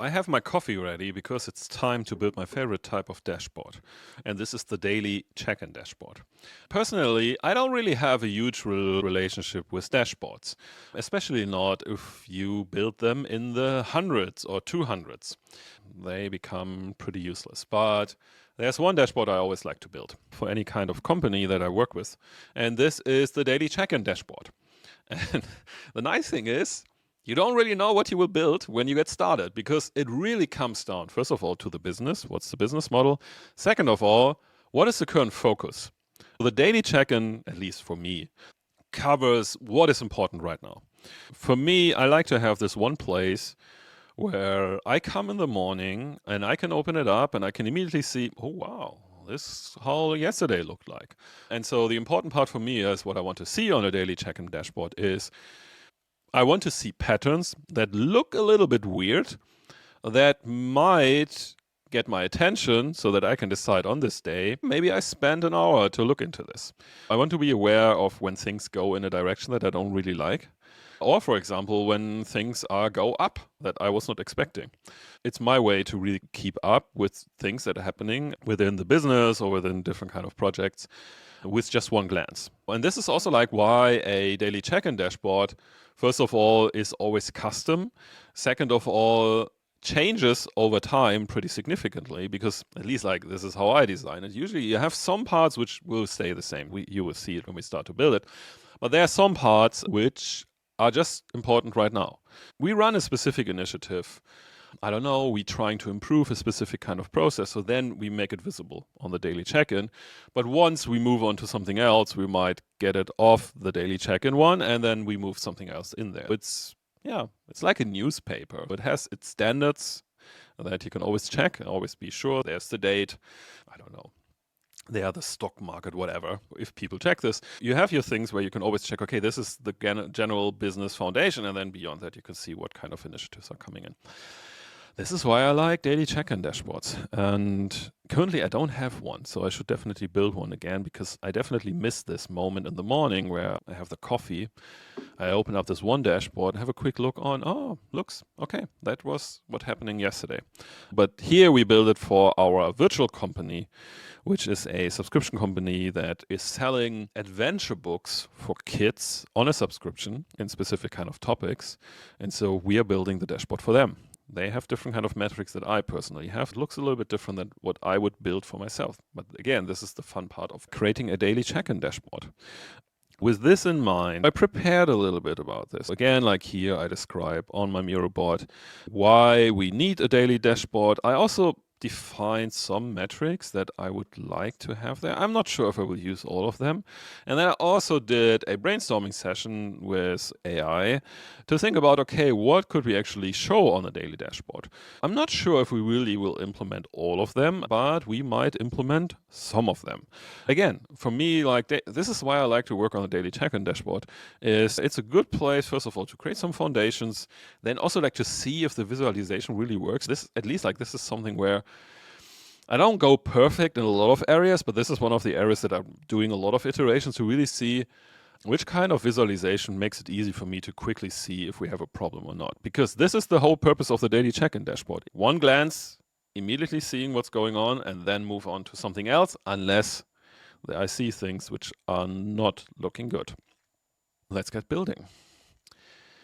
I have my coffee ready because it's time to build my favorite type of dashboard. And this is the daily check-in dashboard. Personally, I don't really have a huge relationship with dashboards, especially not if you build them in the hundreds or 200s. They become pretty useless. But there's one dashboard I always like to build for any kind of company that I work with. And this is the daily check-in dashboard. And the nice thing is, you don't really know what you will build when you get started, because it really comes down, first of all, to the business. What's the business model? Second of all, what is the current focus? The daily check-in, at least for me, covers what is important right now. For me, I like to have this one place where I come in the morning and I can open it up and I can immediately see, oh, wow, this is how yesterday looked like. And so the important part for me is what I want to see on a daily check-in dashboard is I want to see patterns that look a little bit weird, that might get my attention so that I can decide on this day, maybe I spend an hour to look into this. I want to be aware of when things go in a direction that I don't really like. Or, for example, when things go up that I was not expecting. It's my way to really keep up with things that are happening within the business or within different kind of projects with just one glance. And this is also like why a daily check-in dashboard, first of all, is always custom. Second of all, changes over time pretty significantly, because at least like this is how I design it. Usually you have some parts which will stay the same. You will see it when we start to build it. But there are some parts which are just important right now. We run a specific initiative. I don't know, we're trying to improve a specific kind of process, so then we make it visible on the daily check-in. But once we move on to something else, we might get it off the daily check-in one, and then we move something else in there. It's like a newspaper. It has its standards that you can always check and always be sure. There's the date. I don't know. They are the stock market, whatever, if people check this. You have your things where you can always check, okay, this is the general business foundation, and then beyond that you can see what kind of initiatives are coming in. This is why I like daily check-in dashboards. And currently I don't have one, so I should definitely build one again, because I definitely miss this moment in the morning where I have the coffee. I open up this one dashboard and have a quick look on, oh, looks, okay, that was what happening yesterday. But here we build it for our virtual company, which is a subscription company that is selling adventure books for kids on a subscription in specific kind of topics. And so we are building the dashboard for them. They have different kind of metrics that I personally have. It looks a little bit different than what I would build for myself. But again, this is the fun part of creating a daily check-in dashboard. With this in mind, I prepared a little bit about this. Again, like here, I describe on my Miro board why we need a daily dashboard. I also define some metrics that I would like to have there. I'm not sure if I will use all of them. And then I also did a brainstorming session with AI to think about, okay, what could we actually show on a daily dashboard? I'm not sure if we really will implement all of them, but we might implement some of them. Again, for me, like this is why I like to work on a daily check-in dashboard. It's a good place, first of all, to create some foundations, then also like to see if the visualization really works. This, at least like this is something where I don't go perfect in a lot of areas, but this is one of the areas that I'm doing a lot of iterations to really see which kind of visualization makes it easy for me to quickly see if we have a problem or not. Because this is the whole purpose of the daily check-in dashboard. One glance, immediately seeing what's going on, and then move on to something else, unless I see things which are not looking good. Let's get building.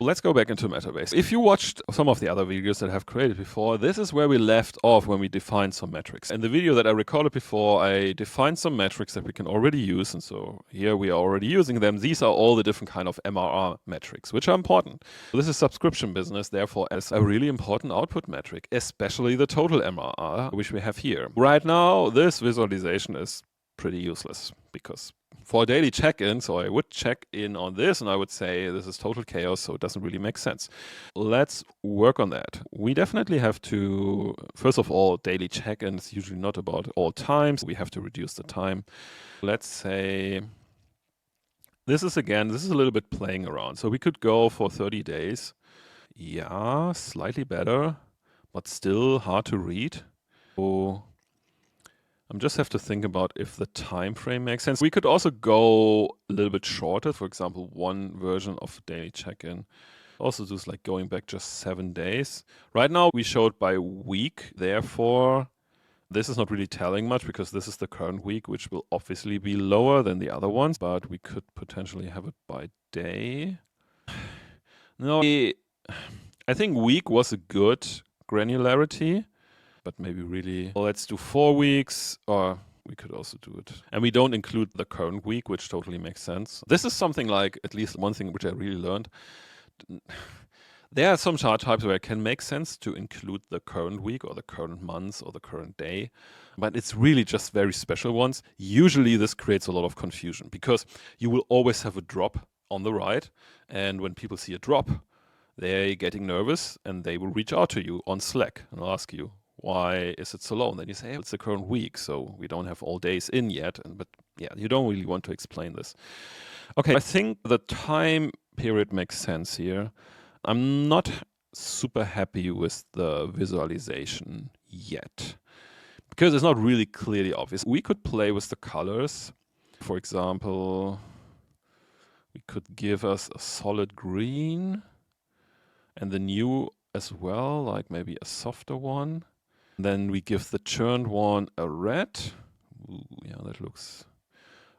Let's go back into Metabase. If you watched some of the other videos that I have created before, this is where we left off when we defined some metrics. In the video that I recorded before, I defined some metrics that we can already use. And so here we are already using them. These are all the different kind of MRR metrics, which are important. This is subscription business, therefore, as a really important output metric, especially the total MRR, which we have here. Right now, this visualization is pretty useless because for a daily check-in, so I would check in on this and I would say this is total chaos, so it doesn't really make sense. Let's work on that. We definitely have to, first of all, daily check-in is usually not about all times. We have to reduce the time. Let's say, this is a little bit playing around. So we could go for 30 days. Yeah, slightly better, but still hard to read. So I just have to think about if the time frame makes sense. We could also go a little bit shorter. For example, one version of daily check-in Also do like going back just 7 days. Right now we showed by week, therefore this is not really telling much because this is the current week, which will obviously be lower than the other ones, but we could potentially have it by day. No, I think week was a good granularity, but maybe really, well, let's do 4 weeks, or we could also do it. And we don't include the current week, which totally makes sense. This is something like, at least one thing which I really learned. There are some chart types where it can make sense to include the current week or the current month or the current day, but it's really just very special ones. Usually this creates a lot of confusion because you will always have a drop on the right, and when people see a drop, they're getting nervous and they will reach out to you on Slack and ask you, why is it so low? And then you say, hey, it's the current week, so we don't have all days in yet. But yeah, you don't really want to explain this. Okay, I think the time period makes sense here. I'm not super happy with the visualization yet because it's not really clearly obvious. We could play with the colors. For example, we could give us a solid green and the new as well, like maybe a softer one. Then we give the churned one a red. Ooh, yeah, that looks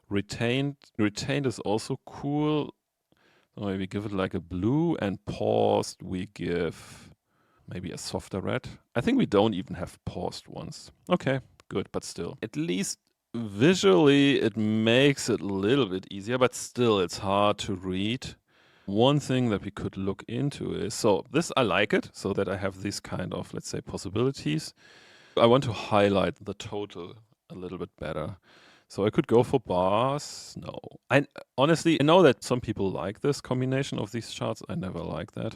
retained. Retained is also cool. So maybe give it like a blue, and paused we give maybe a softer red. I think we don't even have paused ones. Okay, good, but still. At least visually it makes it a little bit easier, but still it's hard to read. One thing that we could look into is, so this I like it, so that I have these kind of, let's say, possibilities. I want to highlight the total a little bit better. So I could go for bars. No, I honestly, I know that some people like this combination of these charts. I never like that.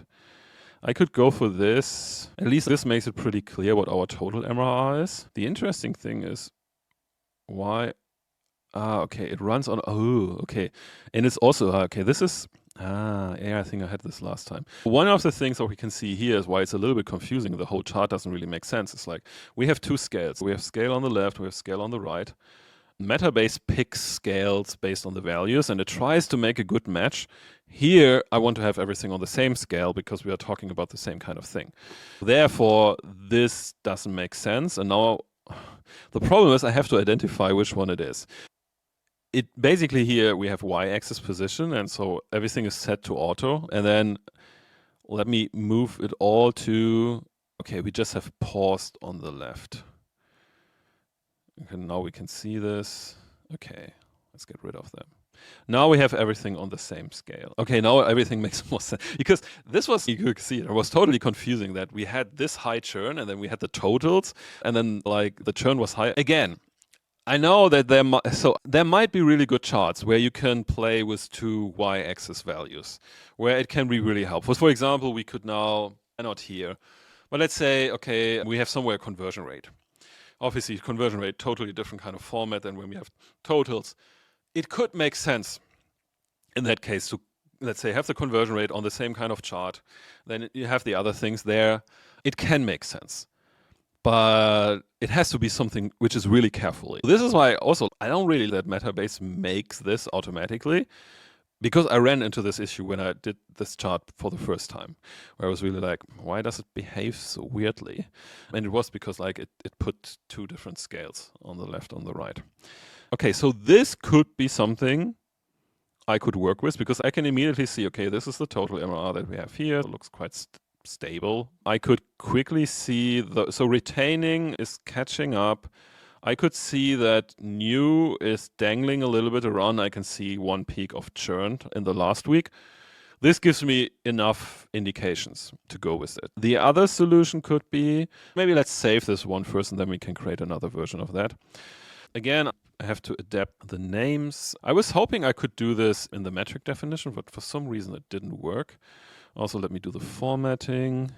I could go for this. At least this makes it pretty clear what our total MRR is. The interesting thing is why, okay, it runs on, oh, okay. And it's also, okay, this is, yeah, I think I had this last time. One of the things that we can see here is why it's a little bit confusing. The whole chart doesn't really make sense. It's like, we have two scales. We have scale on the left, we have scale on the right. Metabase picks scales based on the values and it tries to make a good match. Here, I want to have everything on the same scale because we are talking about the same kind of thing. Therefore, this doesn't make sense. And now the problem is I have to identify which one it is. It basically here we have y-axis position, and so everything is set to auto. And then let me move it all to, okay, we just have paused on the left. Okay, now we can see this. Okay, let's get rid of them. Now we have everything on the same scale. Okay, now everything makes more sense. Because this was, you could see, it was totally confusing that we had this high churn and then we had the totals and then like the churn was high. Again, I know that there might be really good charts where you can play with two y-axis values, where it can be really helpful. For example, we could now, not here, but let's say, okay, we have somewhere conversion rate. Obviously, conversion rate, totally different kind of format than when we have totals. It could make sense in that case to, let's say, have the conversion rate on the same kind of chart. Then you have the other things there. It can make sense. But it has to be something which is really carefully. This is why also I don't really let Metabase makes this automatically. Because I ran into this issue when I did this chart for the first time, where I was really like, why does it behave so weirdly? And it was because like it put two different scales on the left, on the right. Okay, so this could be something I could work with because I can immediately see, okay, this is the total MRR that we have here. It looks quite stable. I could quickly see, so retaining is catching up. I could see that new is dangling a little bit around. I can see one peak of churn in the last week. This gives me enough indications to go with it. The other solution could be, maybe let's save this one first and then we can create another version of that. Again, I have to adapt the names. I was hoping I could do this in the metric definition, but for some reason it didn't work. Also, let me do the formatting.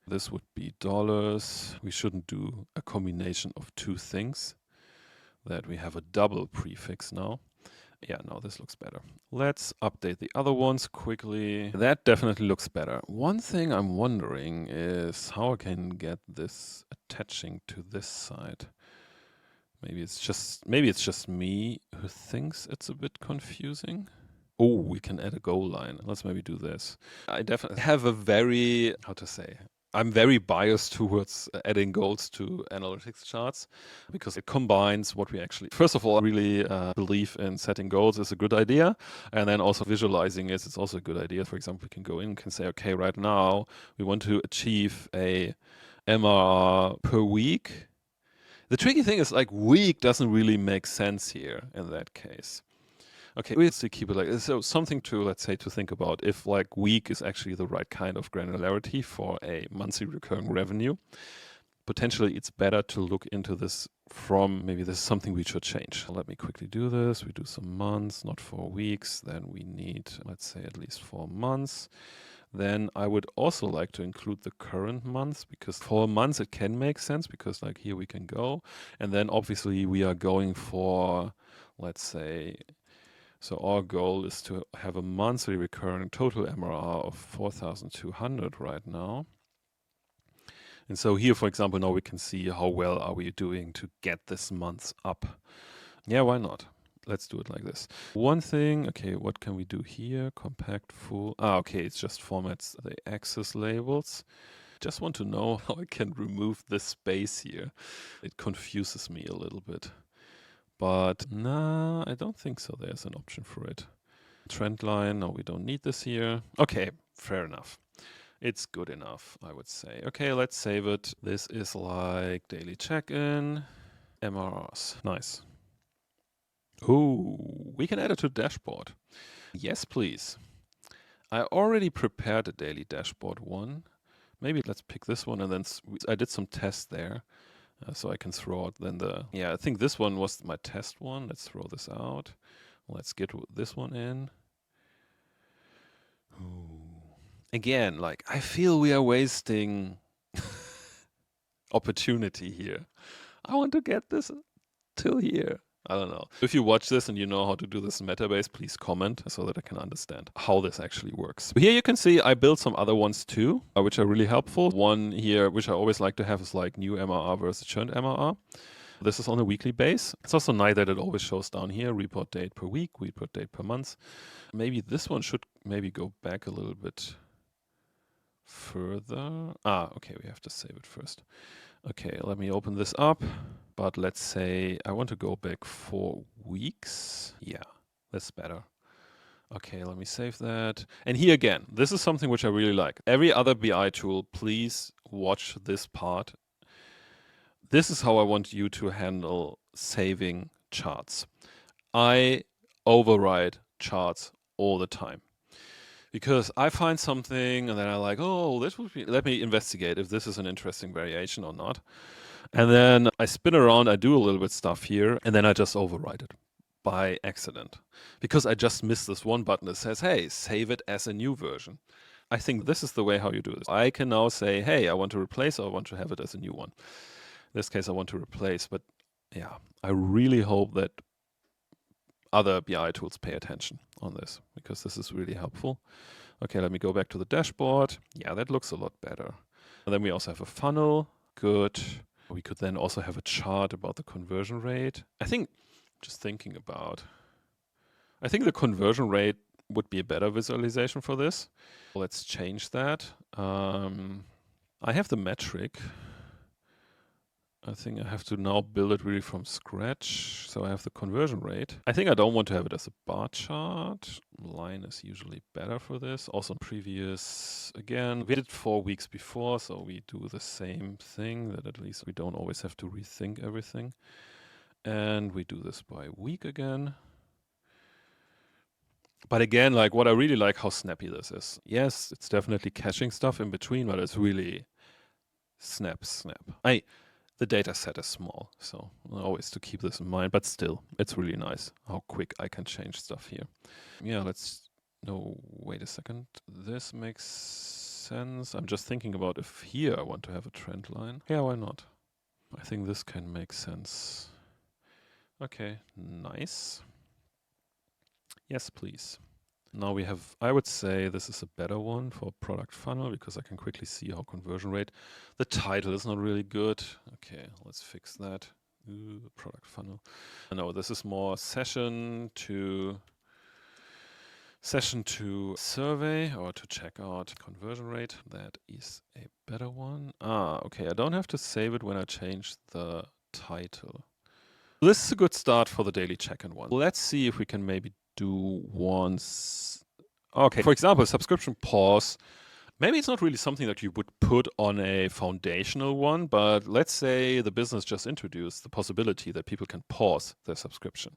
This would be dollars. We shouldn't do a combination of two things. That we have a double prefix now. Yeah, now this looks better. Let's update the other ones quickly. That definitely looks better. One thing I'm wondering is how I can get this attaching to this side. Maybe it's just me who thinks it's a bit confusing. Oh, we can add a goal line. Let's maybe do this. I definitely have a very, how to say, I'm very biased towards adding goals to analytics charts because it combines what we actually, first of all, I really believe in setting goals is a good idea. And then also visualizing it, it's also a good idea. For example, we can go in and can say, okay, right now we want to achieve a MRR per week. The tricky thing is like week doesn't really make sense here in that case. Okay, we still keep it like this. So something to, let's say, to think about if like week is actually the right kind of granularity for a monthly recurring revenue. Potentially it's better to look into this from maybe this is something we should change. Let me quickly do this. We do some months, not 4 weeks. Then we need, let's say, at least 4 months. Then I would also like to include the current months because for months it can make sense because like here we can go. And then obviously we are going for, let's say, so our goal is to have a monthly recurring total MRR of 4,200 right now. And so here, for example, now we can see how well are we doing to get this month up. Yeah, why not? Let's do it like this. One thing, okay, what can we do here? Compact full. Okay, it's just formats the axis labels. Just want to know how I can remove this space here. It confuses me a little bit. But nah, I don't think so. There's an option for it. Trend line, no, we don't need this here. Okay, fair enough. It's good enough, I would say. Okay, let's save it. This is like daily check-in, MRRs. Nice. Ooh, we can add it to dashboard. Yes, please. I already prepared a daily dashboard one. Maybe let's pick this one and then I did some tests there. So I can throw out then I think this one was my test one. Let's throw this out. Let's get this one in. Ooh. Again, like I feel we are wasting opportunity here. I want to get this till here. I don't know. If you watch this and you know how to do this in Metabase, please comment so that I can understand how this actually works. Here you can see I built some other ones too, which are really helpful. One here, which I always like to have is like new MRR versus churned MRR. This is on a weekly base. It's also nice that it always shows down here, report date per week, report date per month. Maybe this one should maybe go back a little bit further. Okay, we have to save it first. Okay, let me open this up. But let's say I want to go back 4 weeks. Yeah, that's better. Okay, let me save that. And here again, this is something which I really like. Every other BI tool, please watch this part. This is how I want you to handle saving charts. I override charts all the time. Because I find something and then I like, oh, this would be, let me investigate if this is an interesting variation or not. And then I spin around, I do a little bit stuff here, and then I just override it by accident. Because I just missed this one button that says, hey, save it as a new version. I think this is the way how you do this. I can now say, hey, I want to replace or I want to have it as a new one. In this case, I want to replace, but yeah, I really hope that other BI tools pay attention on this because this is really helpful. Okay, let me go back to the dashboard. Yeah, that looks a lot better. And then we also have a funnel. Good. We could then also have a chart about the conversion rate. I think, just thinking about, I think the conversion rate would be a better visualization for this. Let's change that. I have the metric. I think I have to now build it really from scratch. So I have the conversion rate. I think I don't want to have it as a bar chart. Line is usually better for this. Also previous, again, we did 4 weeks before, so we do the same thing that at least we don't always have to rethink everything. And we do this by week again. But again, like what I really like how snappy this is. Yes, it's definitely caching stuff in between, but it's really snap. The data set is small, so always to keep this in mind, but still, it's really nice how quick I can change stuff here. Yeah, wait a second. This makes sense. I'm just thinking about if here I want to have a trend line. Yeah, why not? I think this can make sense. Okay, nice. Yes, please. Now we have, I would say this is a better one for product funnel because I can quickly see how conversion rate. The title is not really good. Okay, let's fix that. Product funnel. No, this is more session to Session to survey or to check out conversion rate. That is a better one. Okay, I don't have to save it when I change the title. This is a good start for the daily check-in one. Let's see if we can maybe do once. Okay, for example, subscription pause. Maybe it's not really something that you would put on a foundational one, but let's say the business just introduced the possibility that people can pause their subscription.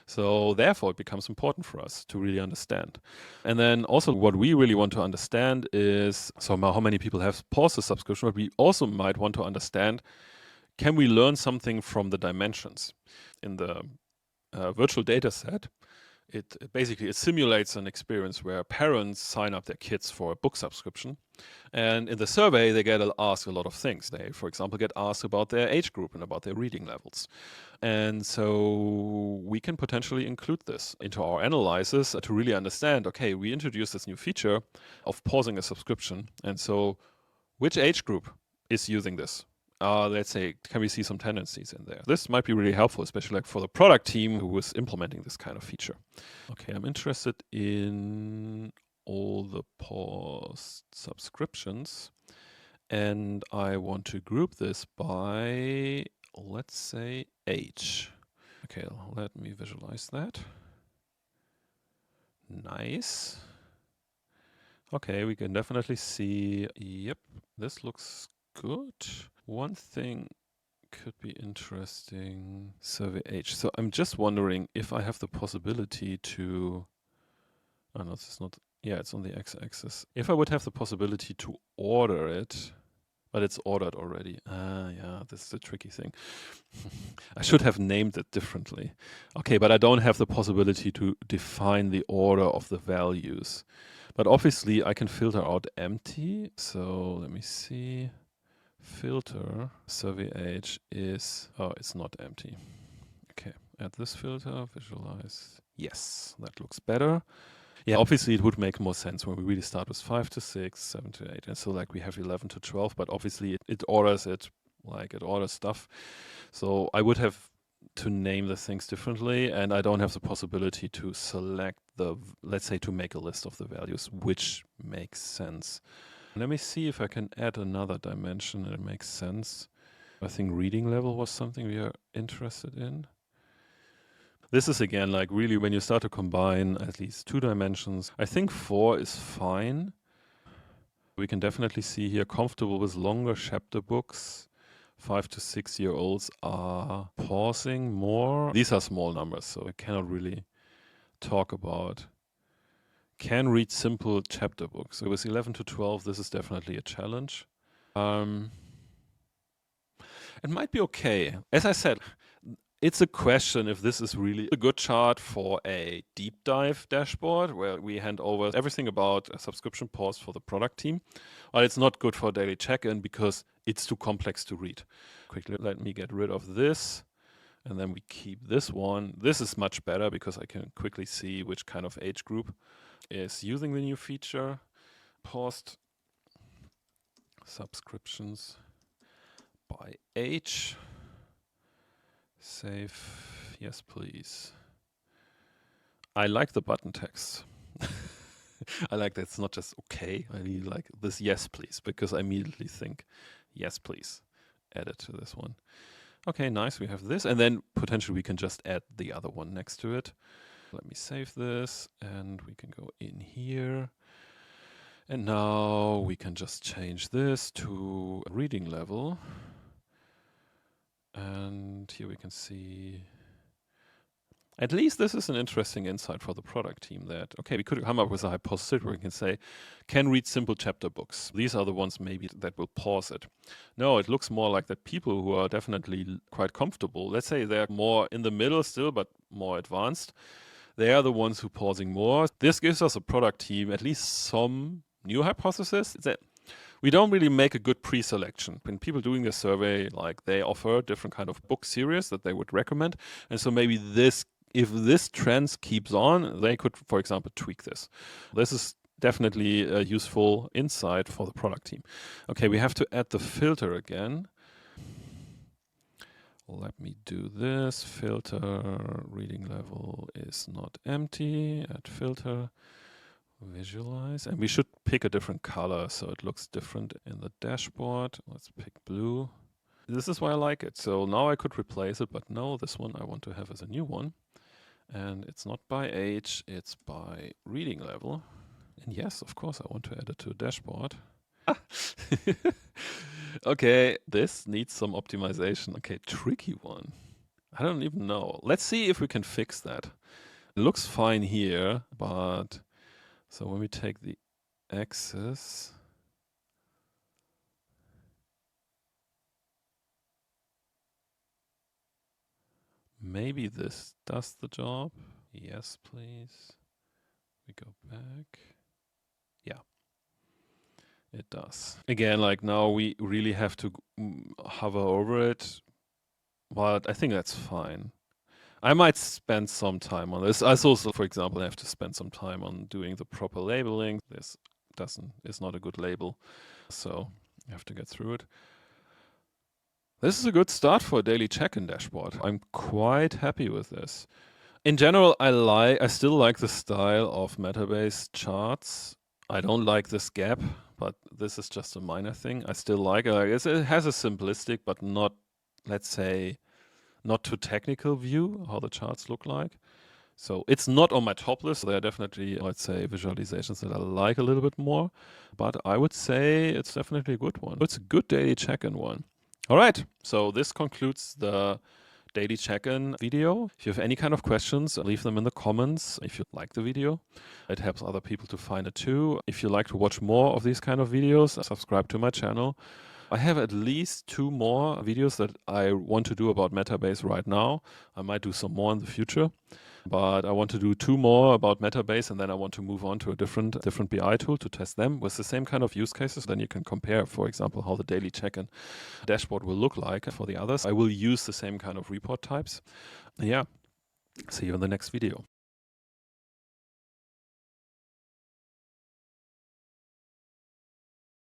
So therefore, it becomes important for us to really understand. And then also what we really want to understand is, so how many people have paused the subscription, but we also might want to understand, can we learn something from the dimensions? In the virtual data set, it basically simulates an experience where parents sign up their kids for a book subscription. And in the survey, they get asked a lot of things. They, for example, get asked about their age group and about their reading levels. And so we can potentially include this into our analysis to really understand, okay, we introduced this new feature of pausing a subscription. And so which age group is using this? Let's say, can we see some tendencies in there? This might be really helpful, especially like for the product team who is implementing this kind of feature. Okay, I'm interested in all the paused subscriptions, and I want to group this by, let's say, age. Okay, let me visualize that. Nice. Okay, we can definitely see, yep, this looks good. One thing could be interesting, survey age. So I'm just wondering if I have the possibility to, oh no, this is not, yeah, it's on the x-axis. If I would have the possibility to order it, but it's ordered already. Yeah, this is the tricky thing. I should have named it differently. Okay, but I don't have the possibility to define the order of the values. But obviously I can filter out empty. So let me see. Filter, survey age is, oh, it's not empty. Okay, add this filter, visualize. Yes, that looks better. Yeah, obviously it would make more sense when we really start with 5 to 6, 7 to 8. And so like we have 11 to 12, but obviously it orders it, like it orders stuff. So I would have to name the things differently, and I don't have the possibility to select the, let's say, to make a list of the values, which makes sense. Let me see if I can add another dimension that makes sense. I think reading level was something we are interested in. This is again like really when you start to combine at least 2 dimensions. I think 4 is fine. We can definitely see here comfortable with longer chapter books. 5 to 6 year olds are pausing more. These are small numbers, so I cannot really talk about can read simple chapter books. So with 11 to 12, this is definitely a challenge. It might be okay. As I said, it's a question if this is really a good chart for a deep dive dashboard where we hand over everything about a subscription pause for the product team. But it's not good for daily check-in because it's too complex to read. Quickly, let me get rid of this. And then we keep this one. This is much better because I can quickly see which kind of age group is using the new feature. Paused subscriptions by age. Save. Yes, please. I like the button text. I like that it's not just okay. I really like this yes, please, because I immediately think, yes, please. Add it to this one. Okay, nice. We have this. And then potentially we can just add the other one next to it. Let me save this and we can go in here. And now we can just change this to reading level. And here we can see, at least this is an interesting insight for the product team that, okay, we could come up with a hypothesis where we can say, can read simple chapter books. These are the ones maybe that will pause it. No, it looks more like that people who are definitely quite comfortable, let's say they're more in the middle still, but more advanced, they are the ones who pausing more. This gives us a product team at least some new hypothesis that we don't really make a good pre-selection. When people doing a survey, like they offer different kind of book series that they would recommend. And so maybe this, if this trend keeps on, they could, for example, tweak this. This is definitely a useful insight for the product team. Okay, we have to add the filter again. Let me do this. Filter, reading level is not empty. Add filter. Visualize, and we should pick a different color so it looks different in the dashboard. Let's pick blue. This is why I like it. So now I could replace it, but no, this one I want to have as a new one. And it's not by age, it's by reading level. And yes, of course, I want to add it to a dashboard. Okay, this needs some optimization. Okay, tricky one. I don't even know. Let's see if we can fix that. It looks fine here, but so when we take the axis, maybe this does the job. Yes, please. We go back. Yeah, it does. Again, like now we really have to hover over it, but I think that's fine. I might spend some time on this. I also, for example, have to spend some time on doing the proper labeling. This is not a good label, so you have to get through it. This is a good start for a daily check-in dashboard. I'm quite happy with this. In general, I still like the style of Metabase charts. I don't like this gap, but this is just a minor thing. I still like it. It has a simplistic, but not, let's say, not too technical view how the charts look like. So it's not on my top list. There are definitely, let's say, visualizations that I like a little bit more, but I would say it's definitely a good one. It's a good daily check-in one. All right, so this concludes the daily check-in video. If you have any kind of questions, leave them in the comments. If you like the video, it helps other people to find it too. If you like to watch more of these kind of videos, subscribe to my channel. I have at least 2 more videos that I want to do about Metabase right now. I might do some more in the future, but I want to do 2 more about Metabase, and then I want to move on to a different BI tool to test them with the same kind of use cases. Then you can compare, for example, how the daily check-in dashboard will look like for the others. I will use the same kind of report types. Yeah, see you in the next video.